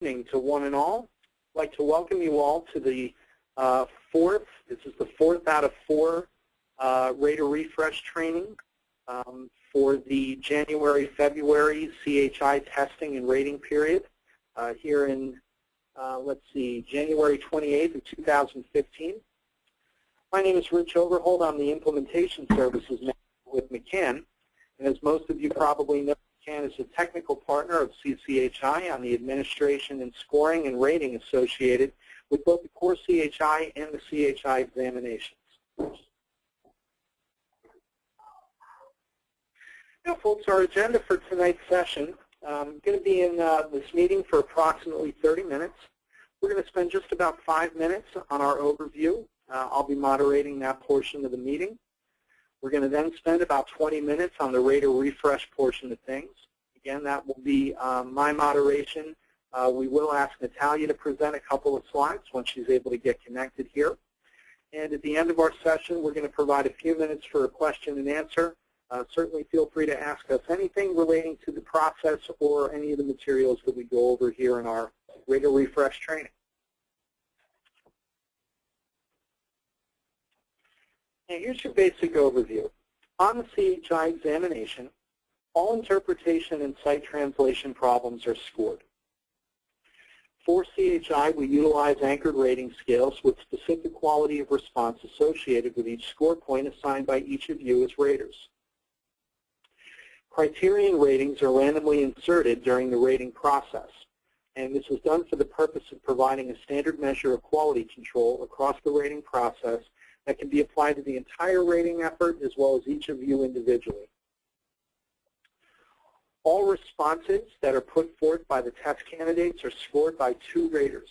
evening to one and all. I'd like to welcome you all to the this is the fourth out of four Rater Refresh training for the January-February CHI testing and rating period here in, let's see, January 28th of 2015. My name is Rich Overholt. I'm the Implementation Services Manager with McCann. And as most of you probably know, McCann is a technical partner of CCHI on the administration and scoring and rating associated with both the core CHI and the CHI examinations. Now, folks, our agenda for tonight's session, I'm going to be in this meeting for approximately 30 minutes. We're going to spend just about 5 minutes on our overview. I'll be moderating that portion of the meeting. We're going to then spend about 20 minutes on the Rater Refresh portion of things. Again, that will be my moderation. We will ask Natalia to present a couple of slides once she's able to get connected here. And at the end of our session, we're going to provide a few minutes for a question and answer. Certainly feel free to ask us anything relating to the process or any of the materials that we go over here in our Rater Refresh training. Now, here's your basic overview. On the CHI examination, all interpretation and site translation problems are scored. For CHI, we utilize anchored rating scales with specific quality of response associated with each score point assigned by each of you as raters. Criterion ratings are randomly inserted during the rating process, and this is done for the purpose of providing a standard measure of quality control across the rating process that can be applied to the entire rating effort as well as each of you individually. All responses that are put forth by the test candidates are scored by 2 raters.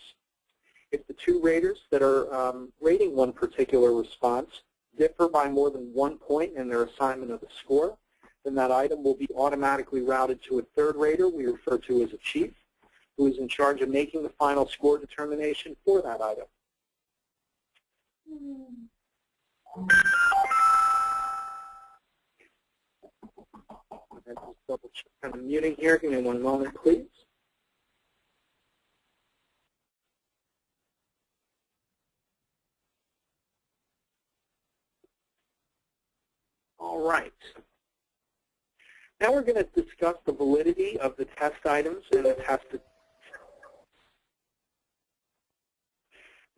If the 2 raters that are rating one particular response differ by more than 1 point in their assignment of the score, then that item will be automatically routed to a 3rd rater we refer to as a chief, who is in charge of making the final score determination for that item. Just double check on the muting here. Give me 1 moment, please. All right. Now we're going to discuss the validity of the test items and the test. The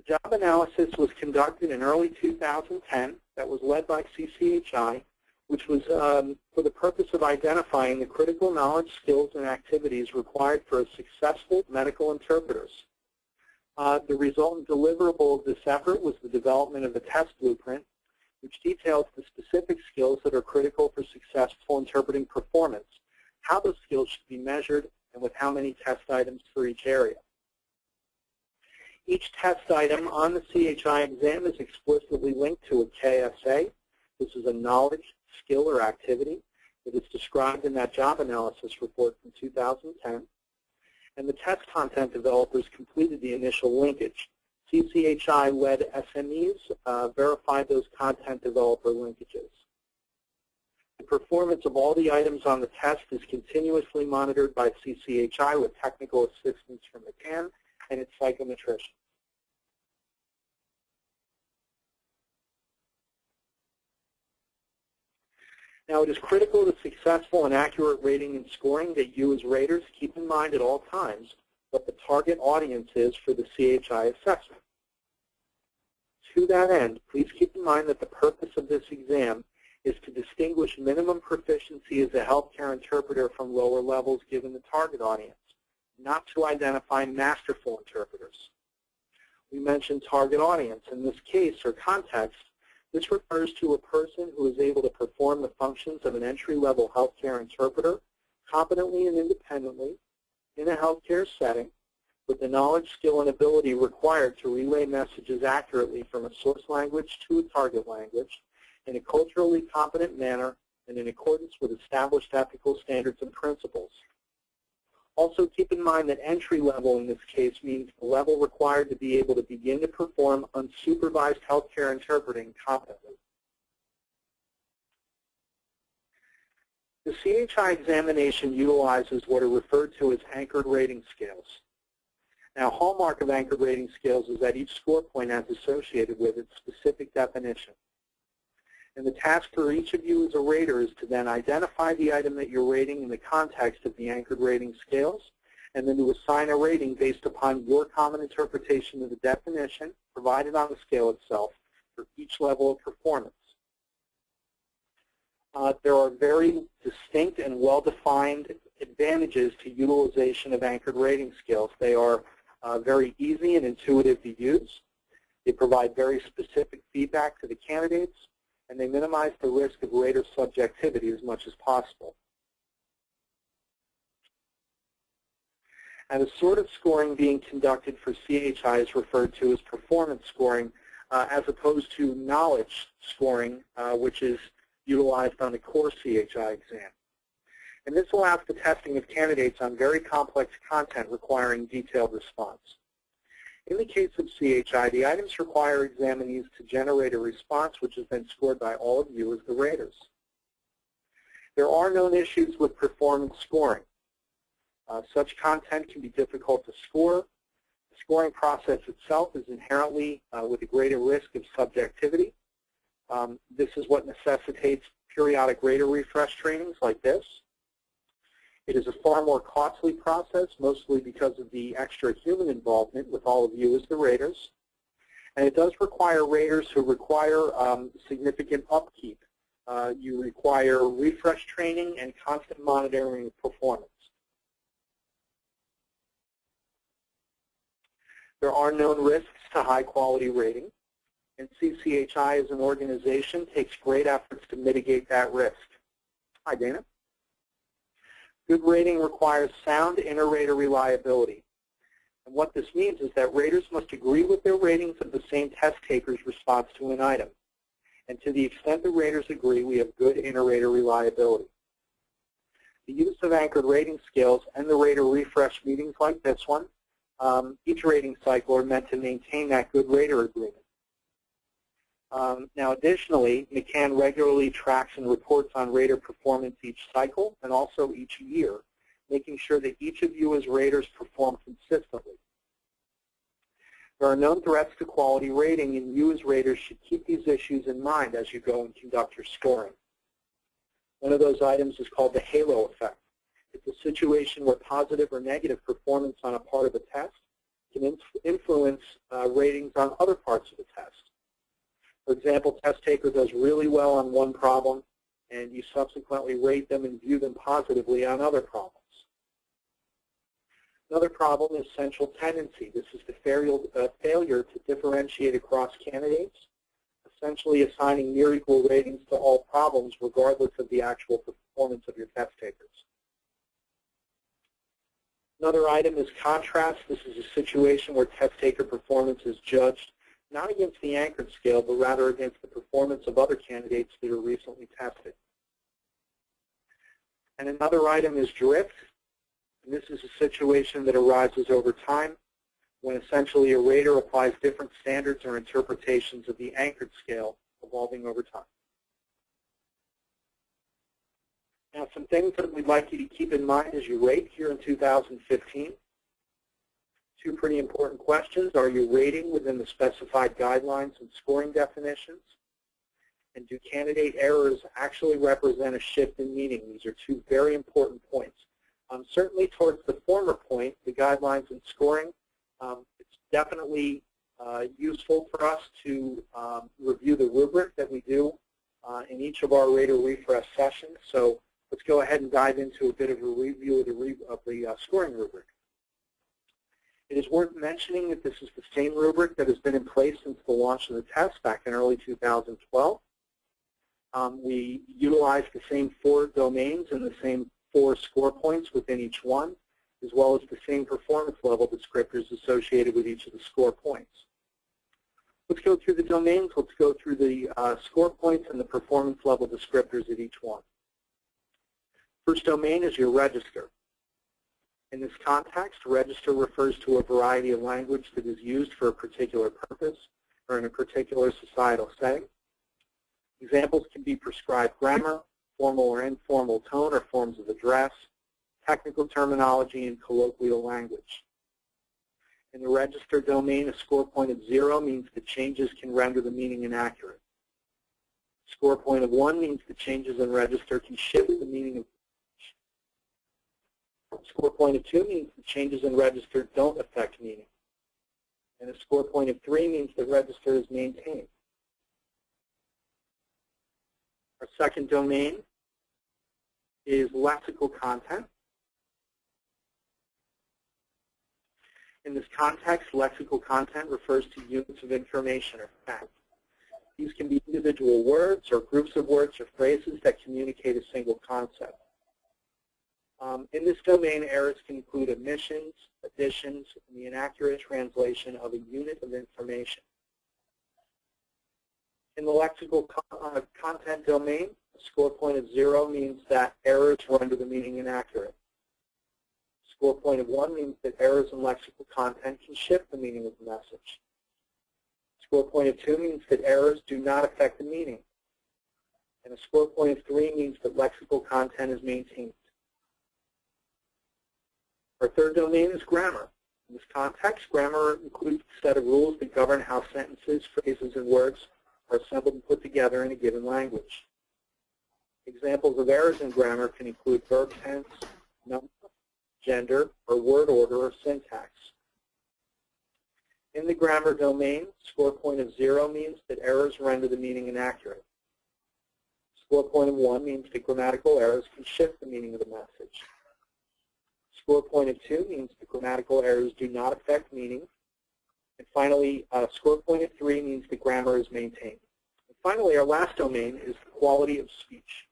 job analysis was conducted in early 2010 that was led by CCHI, which was for the purpose of identifying the critical knowledge, skills, and activities required for a successful medical interpreters. The resultant deliverable of this effort was the development of the test blueprint, which details the specific skills that are critical for successful interpreting performance, how those skills should be measured, and with how many test items for each area. Each test item on the CHI exam is explicitly linked to a KSA. This is a knowledge, skill, or activity that is described in that job analysis report from 2010. And the test content developers completed the initial linkage. CCHI-led SMEs verified those content developer linkages. The performance of all the items on the test is continuously monitored by CCHI with technical assistance from McCann and its psychometrician. Now, it is critical to successful and accurate rating and scoring that you as raters keep in mind at all times what the target audience is for the CHI assessment. To that end, please keep in mind that the purpose of this exam is to distinguish minimum proficiency as a healthcare interpreter from lower levels given the target audience, not to identify masterful interpreters. We mentioned target audience. In this case or context, this refers to a person who is able to perform the functions of an entry-level healthcare interpreter competently and independently in a healthcare setting with the knowledge, skill, and ability required to relay messages accurately from a source language to a target language in a culturally competent manner and in accordance with established ethical standards and principles. Also keep in mind that entry level in this case means the level required to be able to begin to perform unsupervised healthcare interpreting competently. The CHI examination utilizes what are referred to as anchored rating scales. Now, hallmark of anchored rating scales is that each score point has associated with its specific definition. And the task for each of you as a rater is to then identify the item that you're rating in the context of the anchored rating scales, and then to assign a rating based upon your common interpretation of the definition provided on the scale itself for each level of performance. There are very distinct and well-defined advantages to utilization of anchored rating scales. They are very easy and intuitive to use. They provide very specific feedback to the candidates, and they minimize the risk of rater subjectivity as much as possible. And the sort of scoring being conducted for CHI is referred to as performance scoring, as opposed to knowledge scoring, which is utilized on the core CHI exam. And this allows the testing of candidates on very complex content requiring detailed response. In the case of CHI, the items require examinees to generate a response which is then scored by all of you as the raters. There are known issues with performance scoring. Such content can be difficult to score. The scoring process itself is inherently with a greater risk of subjectivity. This is what necessitates periodic rater refresh trainings like this. It is a far more costly process, mostly because of the extra human involvement with all of you as the raters. And it does require raters who require significant upkeep. You require refresh training and constant monitoring of performance. There are known risks to high-quality rating, and CCHI as an organization takes great efforts to mitigate that risk. Hi, Dana. Good rating requires sound inter-rater reliability. And what this means is that raters must agree with their ratings of the same test taker's response to an item. And to the extent the raters agree, we have good inter-rater reliability. The use of anchored rating scales and the rater refresh meetings like this one, each rating cycle are meant to maintain that good rater agreement. Now, additionally, McCann regularly tracks and reports on rater performance each cycle and also each year, making sure that each of you as raters perform consistently. There are known threats to quality rating, and you as raters should keep these issues in mind as you go and conduct your scoring. One of those items is called the halo effect. It's a situation where positive or negative performance on a part of a test can influence ratings on other parts of the test. For example, test taker does really well on one problem, and you subsequently rate them and view them positively on other problems. Another problem is central tendency. This is the failure to differentiate across candidates, essentially assigning near equal ratings to all problems regardless of the actual performance of your test takers. Another item is contrast. This is a situation where test taker performance is judged not against the anchored scale, but rather against the performance of other candidates that are recently tested. And another item is drift. And this is a situation that arises over time when essentially a rater applies different standards or interpretations of the anchored scale evolving over time. Now, some things that we'd like you to keep in mind as you rate here in 2015. Two pretty important questions. Are you rating within the specified guidelines and scoring definitions? And do candidate errors actually represent a shift in meaning? These are two very important points. Certainly towards the former point, the guidelines and scoring, it's definitely useful for us to review the rubric that we do in each of our rater refresh sessions. So let's go ahead and dive into a bit of a review of the scoring rubric. It is worth mentioning that this is the same rubric that has been in place since the launch of the test back in early 2012. We utilize the same 4 domains and the same 4 score points within each one, as well as the same performance level descriptors associated with each of the score points. Let's go through the domains. Let's go through the score points and the performance level descriptors at each one. First domain is your register. In this context, register refers to a variety of language that is used for a particular purpose or in a particular societal setting. Examples can be prescribed grammar, formal or informal tone or forms of address, technical terminology, and colloquial language. In the register domain, a score point of 0 means the changes can render the meaning inaccurate. A score point of 1 means the changes in register can shift the meaning of a score point of 2 means the changes in register don't affect meaning. And a score point of 3 means the register is maintained. Our second domain is lexical content. In this context, lexical content refers to units of information or facts. These can be individual words or groups of words or phrases that communicate a single concept. In this domain, errors can include omissions, additions, and the inaccurate translation of a unit of information. In the lexical content domain, a score point of 0 means that errors render the meaning inaccurate. A score point of 1 means that errors in lexical content can shift the meaning of the message. A score point of 2 means that errors do not affect the meaning. And a score point of 3 means that lexical content is maintained. Our third domain is grammar. In this context, grammar includes a set of rules that govern how sentences, phrases, and words are assembled and put together in a given language. Examples of errors in grammar can include verb tense, number, gender, or word order or syntax. In the grammar domain, score point of 0 means that errors render the meaning inaccurate. Score point of 1 means that grammatical errors can shift the meaning of the message. Score point of 2 means that grammatical errors do not affect meaning. And finally, score point of 3 means that grammar is maintained. And finally, our last domain is the quality of speech.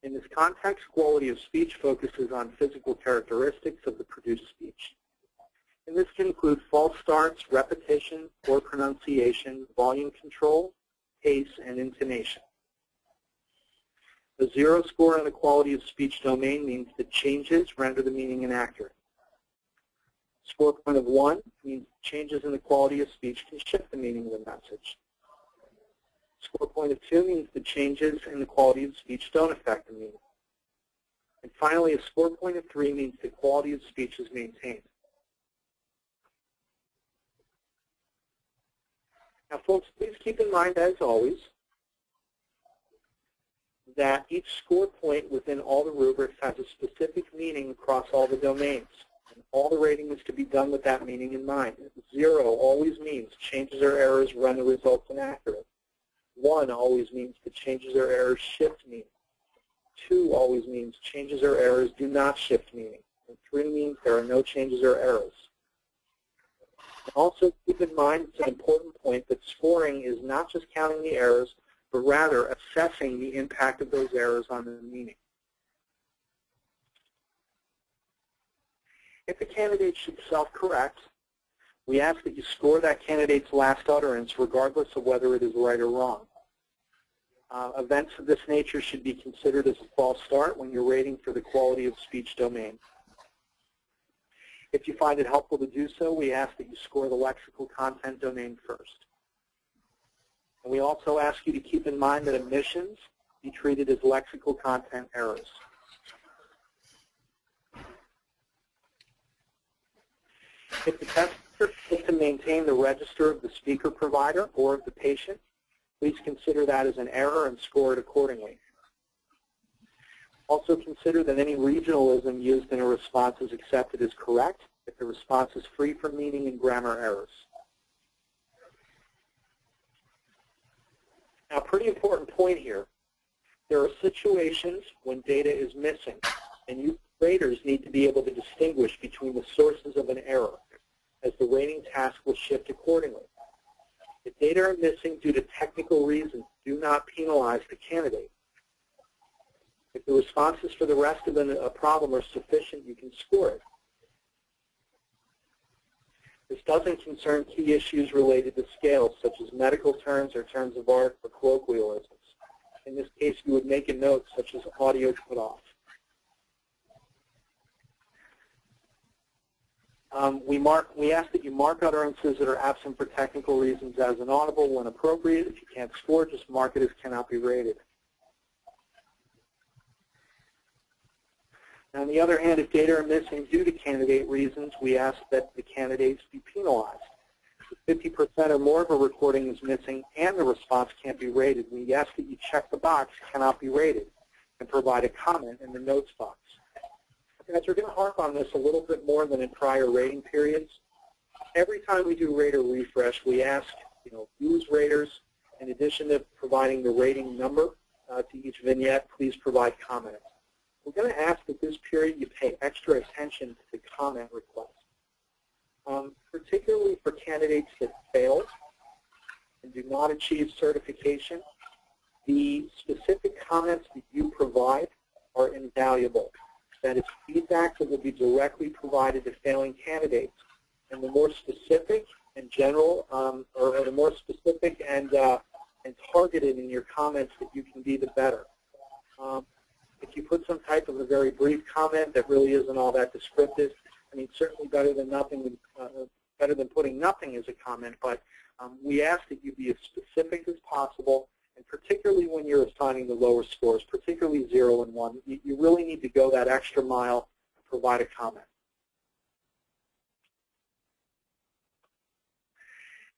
In this context, quality of speech focuses on physical characteristics of the produced speech. And this can include false starts, repetition, poor pronunciation, volume control, pace, and intonation. A 0 score in the quality of speech domain means that changes render the meaning inaccurate. Score point of 1 means changes in the quality of speech can shift the meaning of the message. Score point of 2 means that changes in the quality of speech don't affect the meaning. And finally, a score point of 3 means the quality of speech is maintained. Now, folks, please keep in mind, as always, that each score point within all the rubrics has a specific meaning across all the domains. And all the rating is to be done with that meaning in mind. 0 always means changes or errors render results inaccurate. 1 always means that changes or errors shift meaning. 2 always means changes or errors do not shift meaning. And 3 means there are no changes or errors. And also keep in mind, it's an important point, that scoring is not just counting the errors, but rather assessing the impact of those errors on the meaning. If a candidate should self-correct, we ask that you score that candidate's last utterance regardless of whether it is right or wrong. Events of this nature should be considered as a false start when you're rating for the quality of speech domain. If you find it helpful to do so, we ask that you score the lexical content domain first. And we also ask you to keep in mind that omissions be treated as lexical content errors. If the tester fails to maintain the register of the speaker provider or of the patient, please consider that as an error and score it accordingly. Also consider that any regionalism used in a response is accepted as correct if the response is free from meaning and grammar errors. Now, pretty important point here. There are situations when data is missing, and you graders need to be able to distinguish between the sources of an error, as the rating task will shift accordingly. If data are missing due to technical reasons, do not penalize the candidate. If the responses for the rest of a problem are sufficient, you can score it. This doesn't concern key issues related to scales, such as medical terms or terms of art or colloquialisms. In this case, you would make a note such as audio cut off. We ask that you mark utterances that are absent for technical reasons as inaudible when appropriate. If you can't score, just mark it as cannot be rated. On the other hand, if data are missing due to candidate reasons, we ask that the candidates be penalized. If 50% or more of a recording is missing and the response can't be rated, we ask that you check the box, cannot be rated, and provide a comment in the notes box. Guys, we're going to harp on this a little bit more than in prior rating periods. Every time we do rater refresh, we ask, use raters, in addition to providing the rating number to each vignette, please provide comments. We're going to ask that this period you pay extra attention to the comment request, particularly for candidates that fail and do not achieve certification. The specific comments that you provide are invaluable. That is feedback that will be directly provided to failing candidates. And the more specific and general, or the more specific and targeted in your comments that you can be, the better. If you put some type of a very brief comment that really isn't all that descriptive, I mean, certainly better than nothing, better than putting nothing as a comment. But we ask that you be as specific as possible, and particularly when you're assigning the lower scores, particularly 0 and 1, you really need to go that extra mile and provide a comment.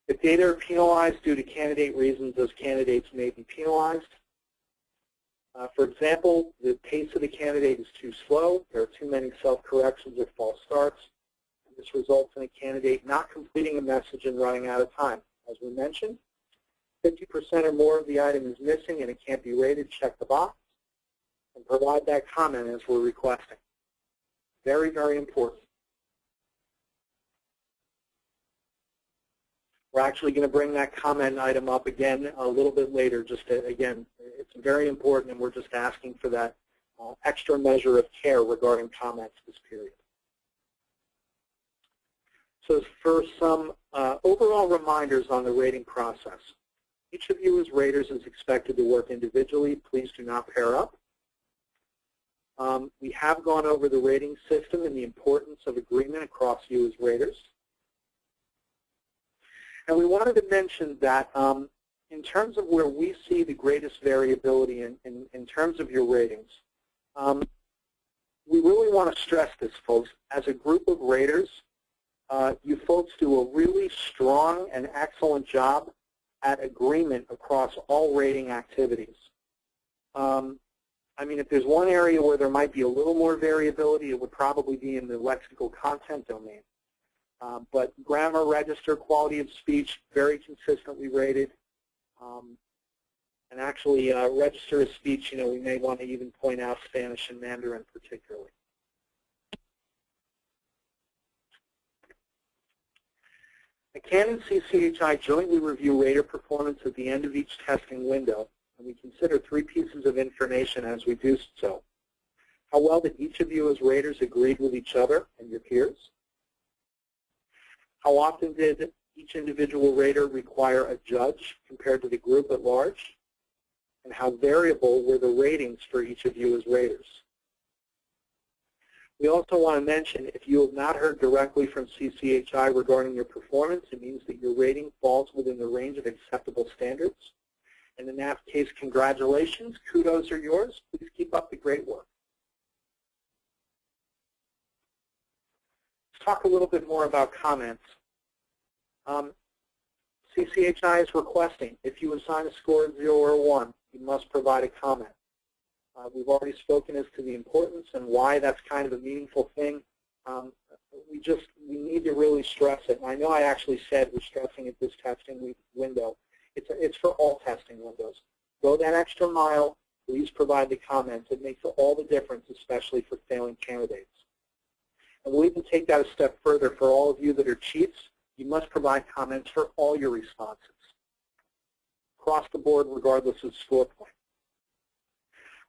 If data are penalized due to candidate reasons, those candidates may be penalized. For example, the pace of the candidate is too slow, there are too many self-corrections or false starts. This results in a candidate not completing a message and running out of time. As we mentioned, 50% or more of the item is missing and it can't be rated, check the box, and provide that comment as we're requesting. Very, very important. We're actually going to bring that comment item up again a little bit later. Just to, again, it's very important, and we're just asking for that extra measure of care regarding comments this period. So for some overall reminders on the rating process, each of you as raters is expected to work individually. Please do not pair up. We have gone over the rating system and the importance of agreement across you as raters. And we wanted to mention that in terms of where we see the greatest variability in terms of your ratings, we really want to stress this, folks. As a group of raters, you folks do a really strong and excellent job at agreement across all rating activities. I mean, if there's one area where there might be a little more variability, it would probably be in the lexical content domain. But grammar, register, quality of speech, very consistently rated. And actually, register of speech, we may want to even point out Spanish and Mandarin particularly. CAN and CCHI jointly review rater performance at the end of each testing window, and we consider 3 pieces of information as we do so. How well did each of you as raters agreed with each other and your peers? How often did each individual rater require a judge compared to the group at large? And how variable were the ratings for each of you as raters? We also want to mention, if you have not heard directly from CCHI regarding your performance, it means that your rating falls within the range of acceptable standards. And in that case, congratulations, kudos are yours. Please keep up the great work. Let's talk a little bit more about comments. CCHI is requesting, if you assign a score of 0 or 1, you must provide a comment. We've already spoken as to the importance and why that's kind of a meaningful thing. We need to really stress it. And I know I actually said we're stressing at this testing window. It's for all testing windows. Go that extra mile. Please provide the comments. It makes all the difference, especially for failing candidates. And we'll even take that a step further. For all of you that are chiefs, you must provide comments for all your responses, across the board, regardless of score point.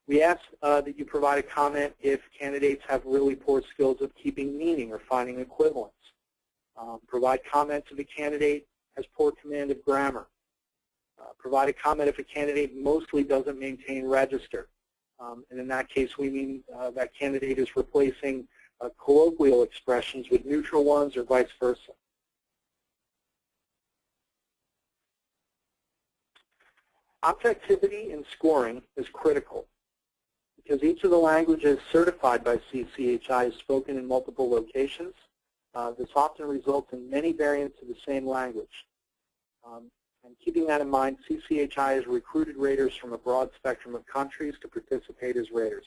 We ask that you provide a comment if candidates have really poor skills of keeping meaning or finding equivalence. Provide comments if a candidate has poor command of grammar. Provide a comment if a candidate mostly doesn't maintain register. And in that case, we mean that candidate is replacing colloquial expressions with neutral ones or vice versa. Objectivity in scoring is critical. Because each of the languages certified by CCHI is spoken in multiple locations, this often results in many variants of the same language. And keeping that in mind, CCHI has recruited raters from a broad spectrum of countries to participate as raters.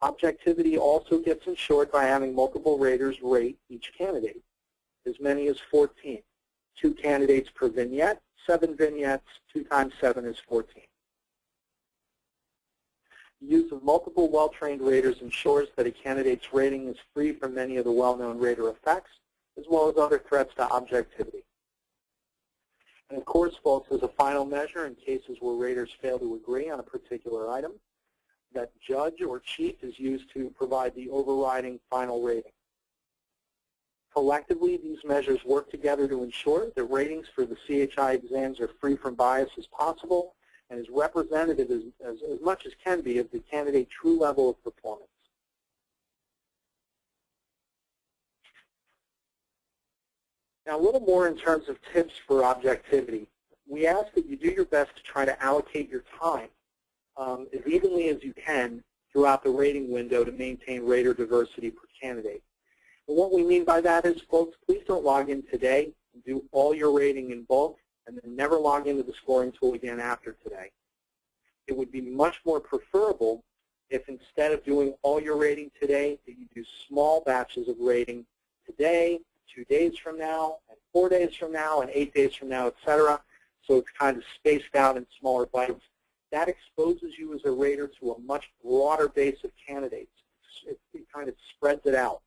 Objectivity also gets ensured by having multiple raters rate each candidate, as many as 14. 2 candidates per vignette, 7 vignettes, 2 times 7 is 14. The use of multiple well-trained raters ensures that a candidate's rating is free from many of the well-known rater effects, as well as other threats to objectivity. And of course, folks, as a final measure in cases where raters fail to agree on a particular item, that judge or chief is used to provide the overriding final rating. Collectively, these measures work together to ensure that ratings for the CHI exams are free from bias as possible and as representative as much as can be of the candidate's true level of performance. Now, a little more in terms of tips for objectivity. We ask that you do your best to try to allocate your time as evenly as you can throughout the rating window to maintain rater diversity per candidate. And what we mean by that is, folks, please don't log in today and do all your rating in bulk and then never log into the scoring tool again after today. It would be much more preferable if instead of doing all your rating today, that you do small batches of rating today, 2 days from now, and 4 days from now, and 8 days from now, etc. So it's kind of spaced out in smaller bites. That exposes you as a rater to a much broader base of candidates. It kind of spreads it out.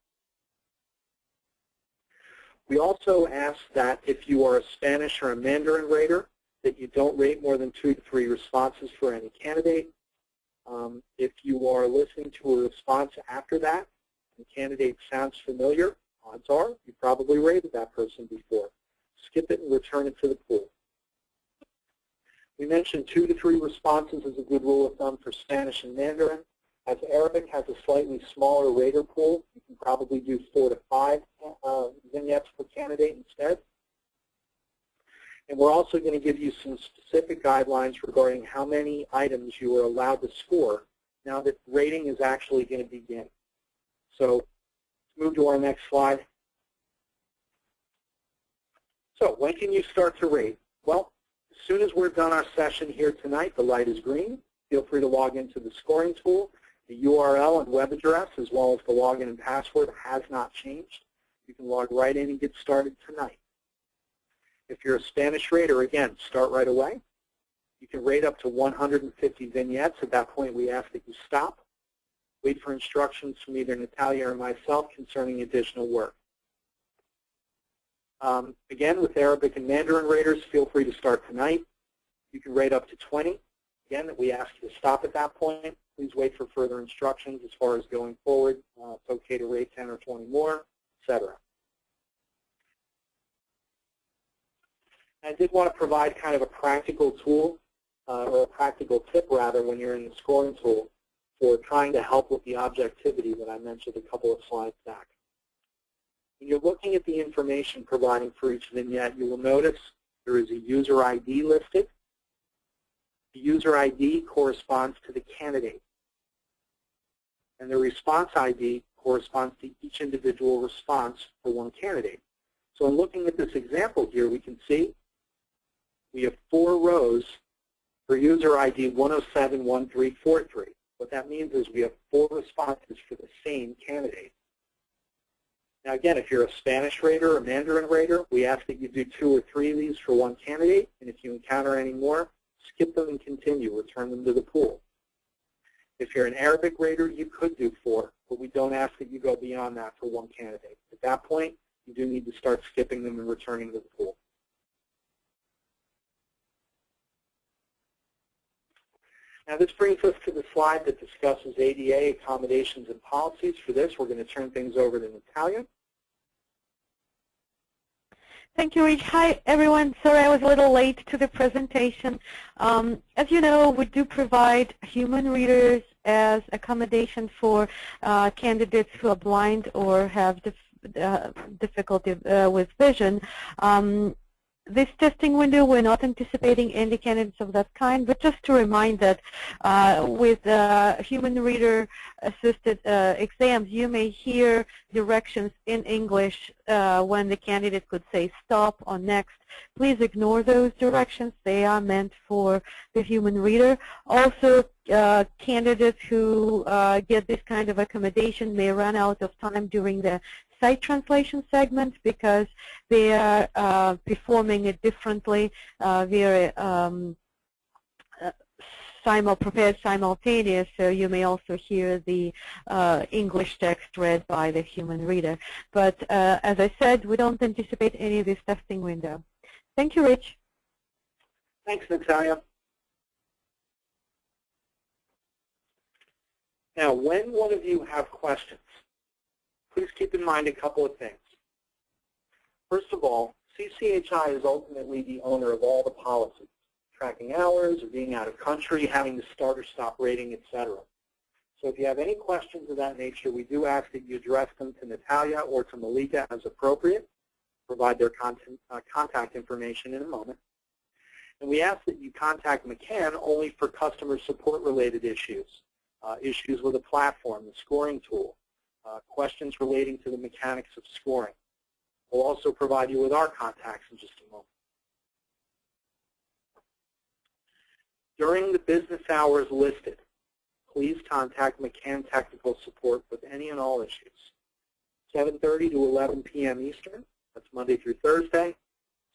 We also ask that if you are a Spanish or a Mandarin rater, that you don't rate more than 2 to 3 responses for any candidate. If you are listening to a response after that, and the candidate sounds familiar, odds are you probably rated that person before. Skip it and return it to the pool. We mentioned 2 to 3 responses as a good rule of thumb for Spanish and Mandarin. As Arabic has a slightly smaller rater pool, you can probably do 4 to 5 vignettes per candidate instead. And we're also going to give you some specific guidelines regarding how many items you are allowed to score now that rating is actually going to begin. So let's move to our next slide. So when can you start to rate? Well, as soon as we're done our session here tonight, the light is green. Feel free to log into the scoring tool. The URL and web address, as well as the login and password, has not changed. You can log right in and get started tonight. If you're a Spanish rater, again, start right away. You can rate up to 150 vignettes. At that point, we ask that you stop. Wait for instructions from either Natalia or myself concerning additional work. Again, with Arabic and Mandarin raters, feel free to start tonight. You can rate up to 20. Again, we ask you to stop at that point. Please wait for further instructions as far as going forward. It's okay to rate 10 or 20 more, etc. I did want to provide kind of a practical tool, or a practical tip rather, when you're in the scoring tool for trying to help with the objectivity that I mentioned a couple of slides back. When you're looking at the information providing for each vignette, you will notice there is a user ID listed. The user ID corresponds to the candidate, and the response ID corresponds to each individual response for one candidate. So in looking at this example here, we can see we have 4 rows for user ID 1071343. What that means is we have 4 responses for the same candidate. Now again, if you're a Spanish rater or Mandarin rater, we ask that you do 2 or 3 of these for one candidate, and if you encounter any more, skip them and continue, return them to the pool. If you're an Arabic rater, you could do 4, but we don't ask that you go beyond that for one candidate. At that point, you do need to start skipping them and returning to the pool. Now this brings us to the slide that discusses ADA accommodations and policies. For this, we're going to turn things over to Natalia. Thank you, Rich. Hi, everyone. Sorry I was a little late to the presentation. As you know, we do provide human readers as accommodation for candidates who are blind or have difficulty with vision. this testing window, we're not anticipating any candidates of that kind, but just to remind that with human reader assisted exams, you may hear directions in English when the candidate could say stop or next. Please ignore those directions. They are meant for the human reader. Also, candidates who get this kind of accommodation may run out of time during the site translation segment because they are performing it differently via prepared simultaneous, so you may also hear the English text read by the human reader. But as I said, we don't anticipate any of this testing window. Thank you, Rich. Thanks, Natalia. Now, when one of you have questions, please keep in mind a couple of things. First of all, CCHI is ultimately the owner of all the policies, tracking hours, or being out of country, having to start or stop rating, etc. So if you have any questions of that nature, we do ask that you address them to Natalia or to Malika as appropriate. Provide their contact information in a moment. And we ask that you contact McCann only for customer support related issues, issues with a platform, the scoring tool, questions relating to the mechanics of scoring. We'll also provide you with our contacts in just a moment. During the business hours listed, please contact McCann Technical Support with any and all issues. 7:30 to 11 p.m. Eastern, that's Monday through Thursday.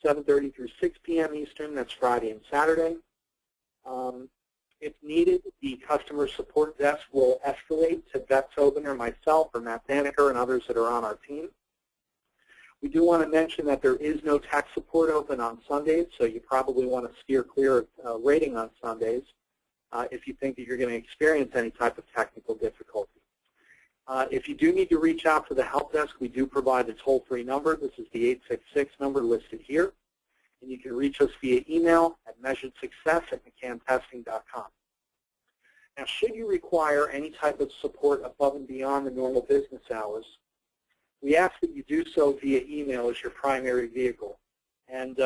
7:30 through 6 p.m. Eastern, that's Friday and Saturday. If needed, the customer support desk will escalate to Beth Tobin or myself or Matt Daniker and others that are on our team. We do want to mention that there is no tech support open on Sundays, so you probably want to steer clear of rating on Sundays if you think that you're going to experience any type of technical difficulty. If you do need to reach out to the help desk, we do provide a toll-free number. This is the 866 number listed here. And you can reach us via email at measuredsuccess@mccantesting.com. Now, should you require any type of support above and beyond the normal business hours, we ask that you do so via email as your primary vehicle. And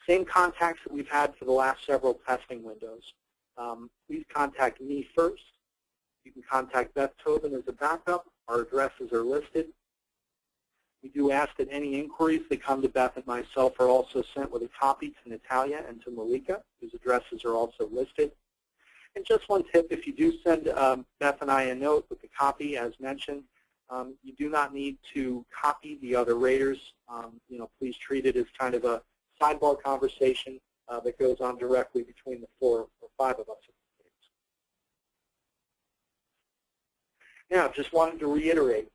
same contacts that we've had for the last several testing windows. Please contact me first. You can contact Beth Tobin as a backup. Our addresses are listed. We do ask that any inquiries that come to Beth and myself are also sent with a copy to Natalia and to Malika, whose addresses are also listed. And just one tip, if you do send Beth and I a note with the copy, as mentioned, you do not need to copy the other raters. Please treat it as kind of a sidebar conversation that goes on directly between the 4 or 5 of us. Now, just wanted to reiterate,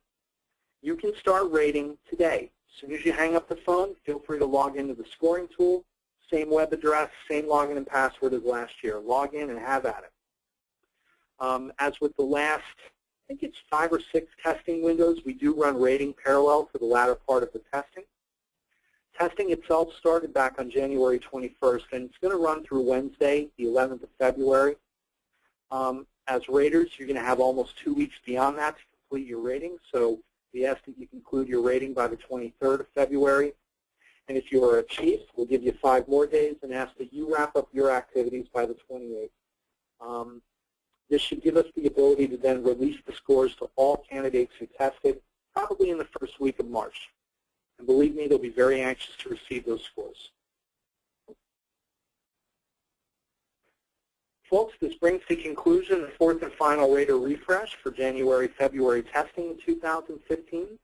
you can start rating today. As soon as you hang up the phone, feel free to log into the scoring tool. Same web address, same login and password as last year. Log in and have at it. As with the last, I think it's 5 or 6 testing windows, we do run rating parallel for the latter part of the testing. Testing itself started back on January 21st, and it's going to run through Wednesday, the 11th of February. As raters, you're going to have almost 2 weeks beyond that to complete your rating, so we ask that you conclude your rating by the 23rd of February. And if you are a chief, we'll give you 5 more days and ask that you wrap up your activities by the 28th. This should give us the ability to then release the scores to all candidates who tested, probably in the first week of March. And believe me, they'll be very anxious to receive those scores. Folks, this brings to conclusion the 4th and final rater refresh for January-February testing in 2015.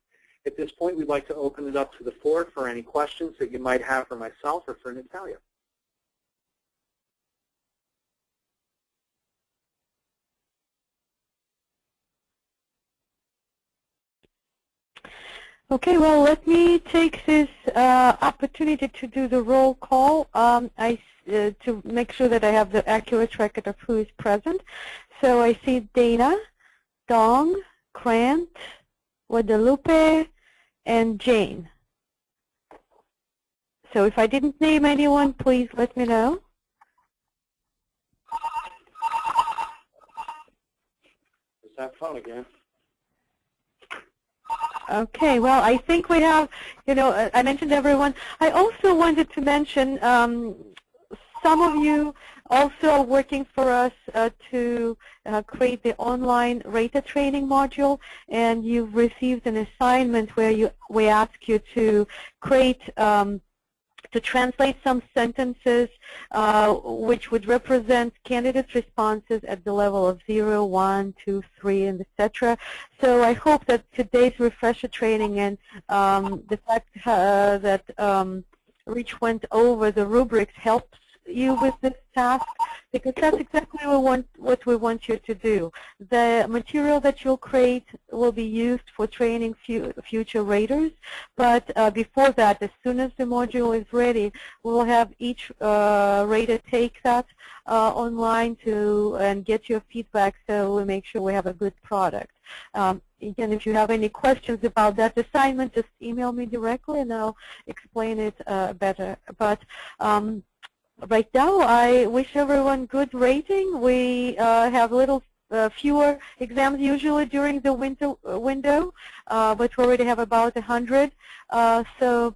At this point, we'd like to open it up to the floor for any questions that you might have for myself or for Natalia. Okay, well, let me take this opportunity to do the roll call to make sure that I have the accurate record of who is present. So I see Dana, Dong, Grant, Guadalupe, and Jane. So if I didn't name anyone, please let me know. Is that phone again? Okay, well, I think we have, I mentioned everyone. I also wanted to mention some of you also are working for us to create the online rater training module, and you've received an assignment where we ask you to create to translate some sentences which would represent candidates' responses at the level of 0, 1, 2, 3, and etc. So I hope that today's refresher training and the fact that Rich went over the rubrics helps you with this task, because that's exactly what we want you to do. The material that you'll create will be used for training future raters, but before that, as soon as the module is ready, we'll have each rater take that online and get your feedback, so we make sure we have a good product. Again, if you have any questions about that assignment, just email me directly and I'll explain it better. But right now, I wish everyone good rating. We have fewer exams usually during the window, but we already have about 100. So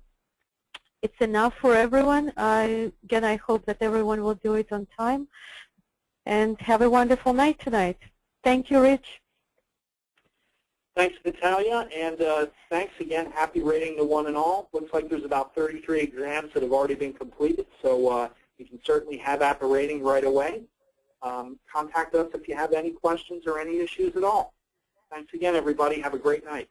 it's enough for everyone. Again, I hope that everyone will do it on time. And have a wonderful night tonight. Thank you, Rich. Thanks, Natalia, and thanks again. Happy rating to one and all. Looks like there's about 33 exams that have already been completed, so you can certainly have APA rating right away. Contact us if you have any questions or any issues at all. Thanks again, everybody. Have a great night.